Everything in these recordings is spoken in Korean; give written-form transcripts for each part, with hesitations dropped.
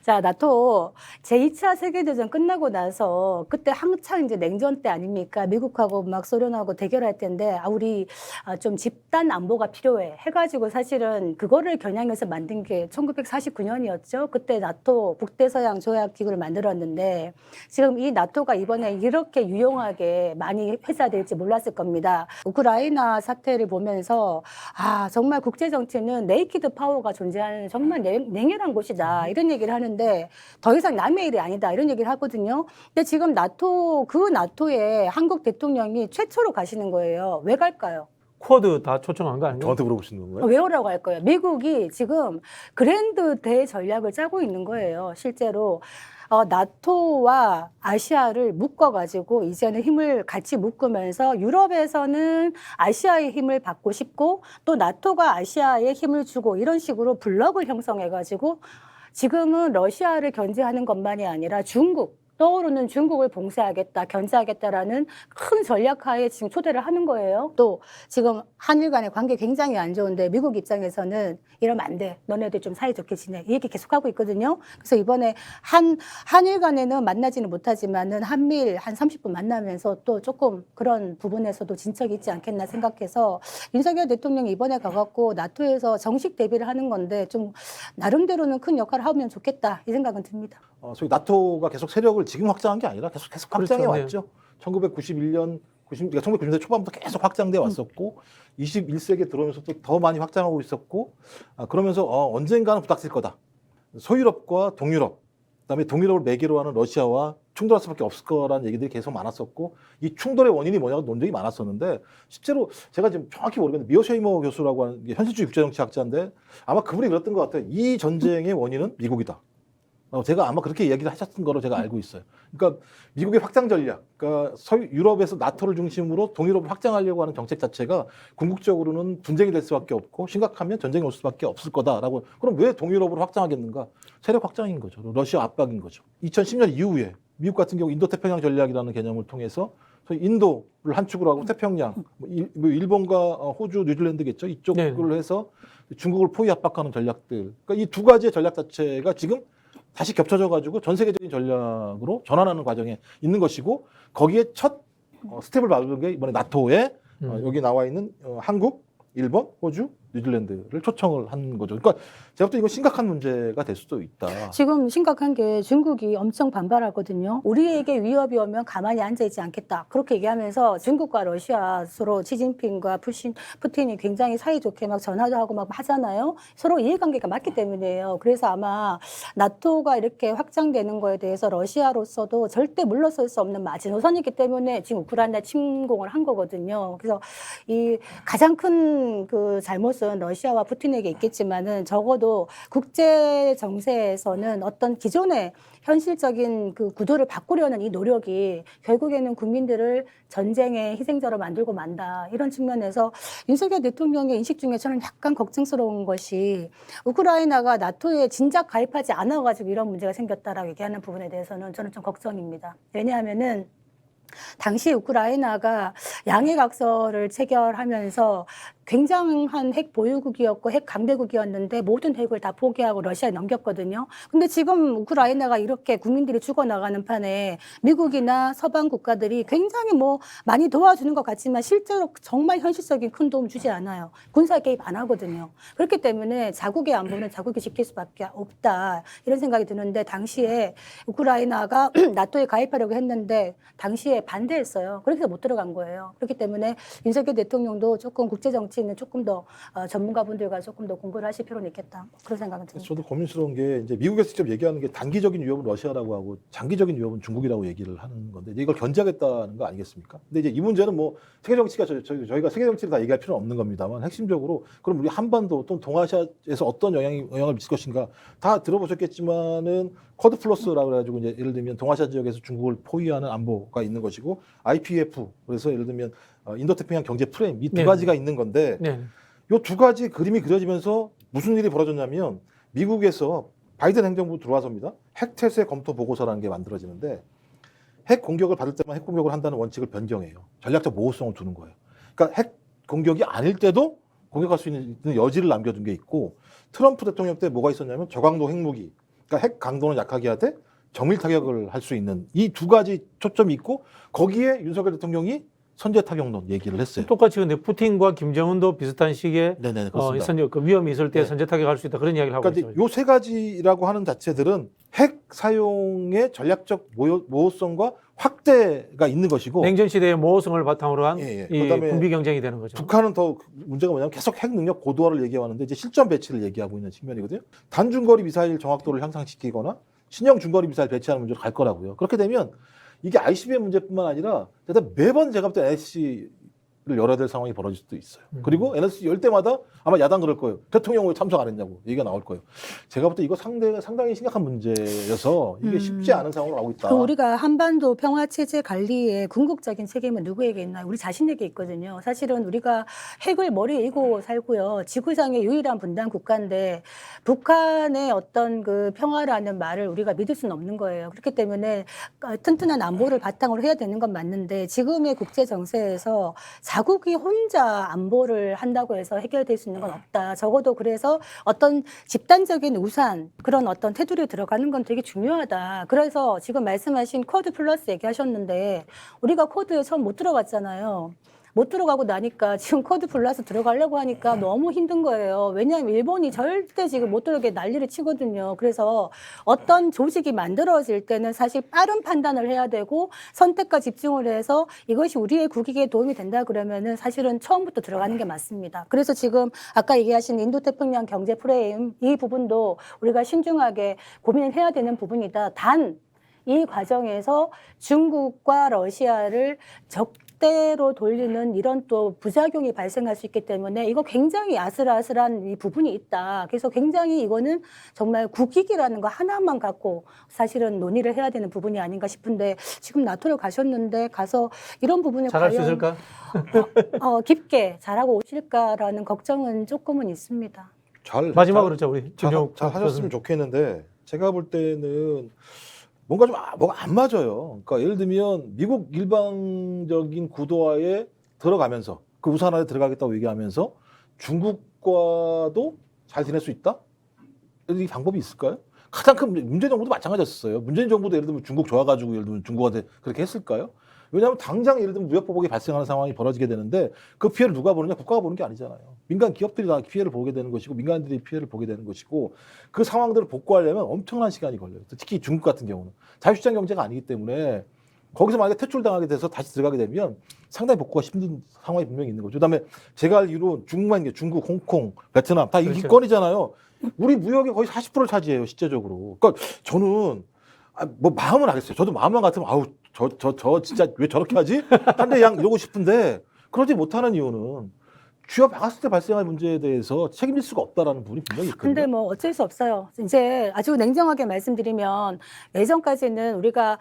자, 나토 제2차 세계대전 끝나고 나서 그때 한창 이제 냉전 때 아닙니까? 미국하고 막 소련하고 대결할 때인데 우리 좀 집단 안보가 필요해 해가지고 사실은 그거를 겨냥해서 만든 게 1949년이었죠. 그때 나토 북대서양 조약 기구를 만들었는데 지금 이 나토가 이번에 이렇게 유용하게 많이 회자될지 몰랐을 겁니다. 우크라이나 사태를 보면서 정말 국제 정치는 네이키드 파워가 존재하는 정말 냉혈한 곳이다 이런 얘기를 하는데 더 이상 남의 일이 아니다 이런 얘기를 하거든요. 근데 지금 그 나토에 한국 대통령이 최초로 가시는 거예요. 왜 갈까요? 쿼드 다 초청한 거 아니에요? 저한테 물어보시는 건가요? 왜 오라고 할 거예요? 미국이 지금 그랜드 대전략을 짜고 있는 거예요. 실제로 나토와 아시아를 묶어가지고 이제는 힘을 같이 묶으면서 유럽에서는 아시아의 힘을 받고 싶고 또 나토가 아시아에 힘을 주고 이런 식으로 블록을 형성해가지고 지금은 러시아를 견제하는 것만이 아니라 떠오르는 중국을 봉쇄하겠다, 견제하겠다라는 큰 전략하에 지금 초대를 하는 거예요. 또 지금 한일 간의 관계 굉장히 안 좋은데 미국 입장에서는 이러면 안 돼. 너네들 좀 사이좋게 지내. 이 얘기 계속하고 있거든요. 그래서 이번에 한일 간에는 만나지는 못하지만은 한미일 한 30분 만나면서 또 조금 그런 부분에서도 진척이 있지 않겠나 생각해서 윤석열 대통령이 이번에 가갖고 나토에서 정식 데뷔를 하는 건데 좀 나름대로는 큰 역할을 하면 좋겠다 이 생각은 듭니다. 저희 나토가 계속 세력을 지금 확장한 게 아니라 계속 확장해 그렇죠, 네. 왔죠. 1991년, 그러니까 1990년대 초반부터 계속 확장돼 왔었고 21세기에 들어오면서 또 더 많이 확장하고 있었고 그러면서 언젠가는 부닥칠 거다. 소유럽과 동유럽, 그다음에 동유럽을 매개로 하는 러시아와 충돌할 수밖에 없을 거라는 얘기들이 계속 많았었고 이 충돌의 원인이 뭐냐고 논쟁이 많았었는데 실제로 제가 지금 정확히 모르겠는데 미어쉐이머 교수라고 하는 게 현실주의 국제정치학자인데 아마 그분이 그랬던 것 같아요. 이 전쟁의 원인은 미국이다. 제가 아마 그렇게 이야기를 하셨던 거로 제가 알고 있어요. 그러니까 미국의 확장 전략, 그러니까 유럽에서 나토를 중심으로 동유럽을 확장하려고 하는 정책 자체가 궁극적으로는 분쟁이 될 수밖에 없고 심각하면 전쟁이 올 수밖에 없을 거다라고. 그럼 왜 동유럽으로 확장하겠는가? 세력 확장인 거죠. 러시아 압박인 거죠. 2010년 이후에 미국 같은 경우 인도태평양 전략이라는 개념을 통해서 인도를 한 축으로 하고 태평양, 일본과 호주, 뉴질랜드겠죠. 이쪽을 해서 중국을 포위 압박하는 전략들. 그러니까 이 두 가지의 전략 자체가 지금 다시 겹쳐져 가지고 전 세계적인 전략으로 전환하는 과정에 있는 것이고 거기에 첫 스텝을 밟은 게 이번에 나토에 여기 나와 있는 한국, 일본, 호주, 뉴질랜드를 초청을 한 거죠. 그러니까 제가 볼 때 이건 심각한 문제가 될 수도 있다. 지금 심각한 게 중국이 엄청 반발하거든요. 우리에게 위협이 오면 가만히 앉아있지 않겠다. 그렇게 얘기하면서 중국과 러시아 서로 시진핑과 푸틴이 굉장히 사이좋게 막 전화도 하고 막 하잖아요. 서로 이해관계가 맞기 때문이에요. 그래서 아마 나토가 이렇게 확장되는 거에 대해서 러시아로서도 절대 물러설 수 없는 마지노선이기 때문에 지금 우크라이나 침공을 한 거거든요. 그래서 이 가장 큰 그 잘못은 러시아와 푸틴에게 있겠지만은 적어도 국제 정세에서는 어떤 기존의 현실적인 그 구도를 바꾸려는 이 노력이 결국에는 국민들을 전쟁의 희생자로 만들고 만다. 이런 측면에서 윤석열 대통령의 인식 중에 저는 약간 걱정스러운 것이 우크라이나가 나토에 진작 가입하지 않아가지고 이런 문제가 생겼다라고 얘기하는 부분에 대해서는 저는 좀 걱정입니다. 왜냐하면은 당시 우크라이나가 양해각서를 체결하면서 굉장한 핵 보유국이었고 핵 강대국이었는데 모든 핵을 다 포기하고 러시아에 넘겼거든요. 근데 지금 우크라이나가 이렇게 국민들이 죽어나가는 판에 미국이나 서방 국가들이 굉장히 많이 도와주는 것 같지만 실제로 정말 현실적인 큰 도움 주지 않아요. 군사 개입 안 하거든요. 그렇기 때문에 자국의 안보는 자국이 지킬 수밖에 없다. 이런 생각이 드는데 당시에 우크라이나가 나토에 가입하려고 했는데 당시에 반대했어요. 그래서 못 들어간 거예요. 그렇기 때문에 윤석열 대통령도 조금 국제정치 는 조금 더 전문가분들과 조금 더 공부를 하실 필요는 있겠다. 그런 생각은 듭니다. 저도 고민스러운 게 이제 미국에서 직접 얘기하는 게 단기적인 위협은 러시아라고 하고 장기적인 위협은 중국이라고 얘기를 하는 건데 이걸 견제하겠다는 거 아니겠습니까? 근데 이제 이 문제는 세계 정치가 저희가 세계 정치를 다 얘기할 필요는 없는 겁니다만 핵심적으로 그럼 우리 한반도 또 동아시아에서 어떤 영향을 미칠 것인가 다 들어보셨겠지만은 쿼드 플러스라고 해가지고 이제 예를 들면 동아시아 지역에서 중국을 포위하는 안보가 있는 것이고 IPF 그래서 예를 들면 인도태평양 경제 프레임 이 두 가지가 있는 건데 이 두 가지 그림이 그려지면서 무슨 일이 벌어졌냐면 미국에서 바이든 행정부 들어와서입니다. 핵태세 검토 보고서라는 게 만들어지는데 핵 공격을 받을 때만 핵 공격을 한다는 원칙을 변경해요. 전략적 모호성을 두는 거예요. 그러니까 핵 공격이 아닐 때도 공격할 수 있는 여지를 남겨둔 게 있고 트럼프 대통령 때 뭐가 있었냐면 저강도 핵무기 그러니까 핵 강도는 약하게 하되 정밀 타격을 할 수 있는 이 두 가지 초점이 있고 거기에 윤석열 대통령이 선제 타격론 얘기를 했어요. 똑같이 근데 푸틴과 김정은도 비슷한 시기에 네네 그렇습니다. 그 위험이 있을 때 네. 선제 타격할 수 있다 그런 이야기를 하고 그러니까 있죠. 요 세 가지라고 하는 자체들은 핵 사용의 전략적 모호성과 확대가 있는 것이고 냉전 시대의 모호성을 바탕으로 한 예, 예. 이 그다음에 군비 경쟁이 되는 거죠. 북한은 더 문제가 뭐냐면 계속 핵 능력 고도화를 얘기해왔는데 이제 실전 배치를 얘기하고 있는 측면이거든요. 단중거리 미사일 정확도를 향상시키거나 신형 중거리 미사일 배치하는 문제로 갈 거라고요. 그렇게 되면 이게 ICBM 문제뿐만 아니라 매번 제가 볼 때 NSC를 열어야 될 상황이 벌어질 수도 있어요. 그리고 NSC 열 때마다 아마 야당 그럴 거예요. 대통령 왜 참석 안 했냐고 얘기가 나올 거예요. 제가 볼 때 이거 상당히 심각한 문제여서 이게 쉽지 않은 상황으로 가고 있다. 그 우리가 한반도 평화 체제 관리에 궁극적인 책임은 누구에게 있나요? 우리 자신에게 있거든요. 사실은 우리가 핵을 머리에 이고 살고요. 지구상의 유일한 분단 국가인데 북한의 어떤 그 평화라는 말을 우리가 믿을 수는 없는 거예요. 그렇기 때문에 튼튼한 안보를 바탕으로 해야 되는 건 맞는데 지금의 국제 정세에서 자국이 혼자 안보를 한다고 해서 해결될 수 있는 건 없다. 적어도 그래서 어떤 집단적인 우산 그런 어떤 테두리에 들어가는 건 되게 중요하다. 그래서 지금 말씀하신 쿼드 플러스 얘기하셨는데 우리가 쿼드에 처음 못 들어갔잖아요. 못 들어가고 나니까 지금 쿼드 플러스 들어가려고 하니까 너무 힘든 거예요. 왜냐하면 일본이 절대 지금 못 들어가게 난리를 치거든요. 그래서 어떤 조직이 만들어질 때는 사실 빠른 판단을 해야 되고 선택과 집중을 해서 이것이 우리의 국익에 도움이 된다 그러면은 사실은 처음부터 들어가는 게 맞습니다. 그래서 지금 아까 얘기하신 인도태평양 경제 프레임 이 부분도 우리가 신중하게 고민을 해야 되는 부분이다. 단 이 과정에서 중국과 러시아를 적대로 돌리는 이런 또 부작용이 발생할 수 있기 때문에 이거 굉장히 아슬아슬한 이 부분이 있다. 그래서 굉장히 이거는 정말 국익이라는 거 하나만 갖고 사실은 논의를 해야 되는 부분이 아닌가 싶은데 지금 나토를 가셨는데 가서 이런 부분을 잘할 수 과연 있을까? 깊게 잘하고 오실까라는 걱정은 조금은 있습니다. 마지막으로 자 우리 김종욱 잘 하셨으면 좋겠는데 제가 볼 때는 뭔가 좀 뭐가 안 맞아요. 그러니까 예를 들면 미국 일방적인 구도화에 들어가면서 그 우산 안에 들어가겠다고 얘기하면서 중국과도 잘 지낼 수 있다? 이 방법이 있을까요? 가장 큰 문재인 정부도 마찬가지였어요. 문재인 정부도 예를 들면 중국 좋아가지고 예를 들면 중국한테 그렇게 했을까요? 왜냐하면 당장 예를 들면 무역보복이 발생하는 상황이 벌어지게 되는데 그 피해를 누가 보느냐? 국가가 보는 게 아니잖아요. 민간 기업들이 다 피해를 보게 되는 것이고 민간인들이 피해를 보게 되는 것이고 그 상황들을 복구하려면 엄청난 시간이 걸려요. 특히 중국 같은 경우는 자유시장 경제가 아니기 때문에 거기서 만약에 퇴출당하게 돼서 다시 들어가게 되면 상당히 복구가 힘든 상황이 분명히 있는 거죠. 그다음에 제가 알기로 중국만 게 중국, 홍콩, 베트남 다 그렇죠. 이권이잖아요. 우리 무역의 거의 40%를 차지해요, 실제적으로. 그러니까 저는 뭐 마음은 알겠어요. 저도 마음만 같으면 아우 저 진짜 왜 저렇게 하지? 딴 데 양 이러고 싶은데 그러지 못하는 이유는 쥐어 박았을 때 발생할 문제에 대해서 책임질 수가 없다라는 부분이 분명히 있거든요. 근데 뭐 어쩔 수 없어요. 이제 아주 냉정하게 말씀드리면 예전까지는 우리가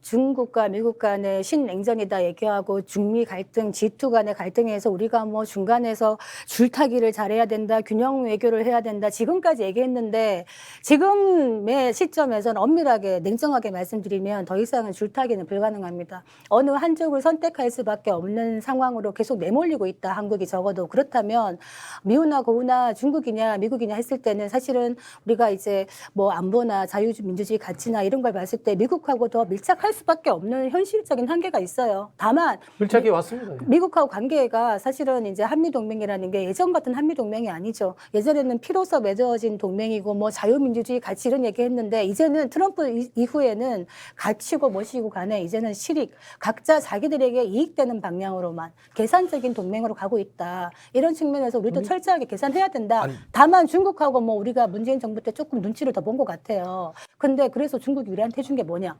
중국과 미국 간의 신냉전이다 얘기하고 중미 갈등, G2 간의 갈등에서 우리가 뭐 중간에서 줄타기를 잘해야 된다, 균형 외교를 해야 된다, 지금까지 얘기했는데 지금의 시점에서는 엄밀하게 냉정하게 말씀드리면 더 이상은 줄타기는 불가능합니다. 어느 한쪽을 선택할 수밖에 없는 상황으로 계속 내몰리고 있다, 한국이 적어도. 그렇다면 미우나 고우나 중국이냐 미국이냐 했을 때는 사실은 우리가 이제 뭐 안보나 자유민주주의 가치나 이런 걸 봤을 때 미국하고 더 밀착할 수밖에 없는 현실적인 한계가 있어요. 다만 밀착이 왔습니다. 미국하고 관계가 사실은 이제 한미동맹이라는 게 예전 같은 한미동맹이 아니죠. 예전에는 피로서 맺어진 동맹이고 뭐 자유민주주의 가치 이런 얘기 했는데 이제는 트럼프 이후에는 가치고 뭐시고 간에 이제는 실익, 각자 자기들에게 이익되는 방향으로만 계산적인 동맹으로 가고 있다. 이런 측면에서 우리도 철저하게 계산해야 된다. 다만 중국하고 뭐 우리가 문재인 정부 때 조금 눈치를 더 본 것 같아요. 근데 그래서 중국이 우리한테 해준 게 뭐냐?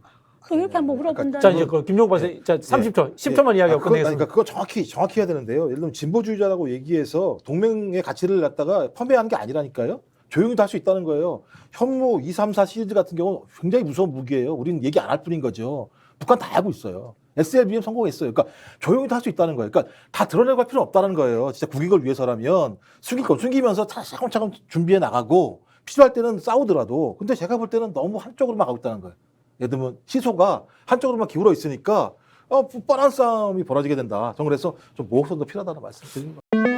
이렇게 한번 물어본다. 자 이제 그 김종욱 박사 자 30초, 10초만 이야기하고 끝내겠습니다. 그러니까 그거 정확히 해야 되는데요. 예를 들면 진보주의자라고 얘기해서 동맹의 가치를 갖다가 폄훼하는 게 아니라니까요. 조용히 도 할 수 있다는 거예요. 현무 2, 3, 4 시리즈 같은 경우는 굉장히 무서운 무기예요. 우리는 얘기 안 할 뿐인 거죠. 북한 다 알고 있어요. SLBM 성공했어요. 그러니까 조용히도 할 수 있다는 거예요. 그러니까 다 드러내고 할 필요는 없다는 거예요. 진짜 국익을 위해서라면 숨길 건 숨기면서 차근차근 준비해 나가고 필요할 때는 싸우더라도. 근데 제가 볼 때는 너무 한쪽으로만 가고 있다는 거예요. 예를 들면 시소가 한쪽으로만 기울어 있으니까 뻔한 싸움이 벌어지게 된다. 저는 그래서 좀 모호성도 필요하다는 말씀 드리는 거예요.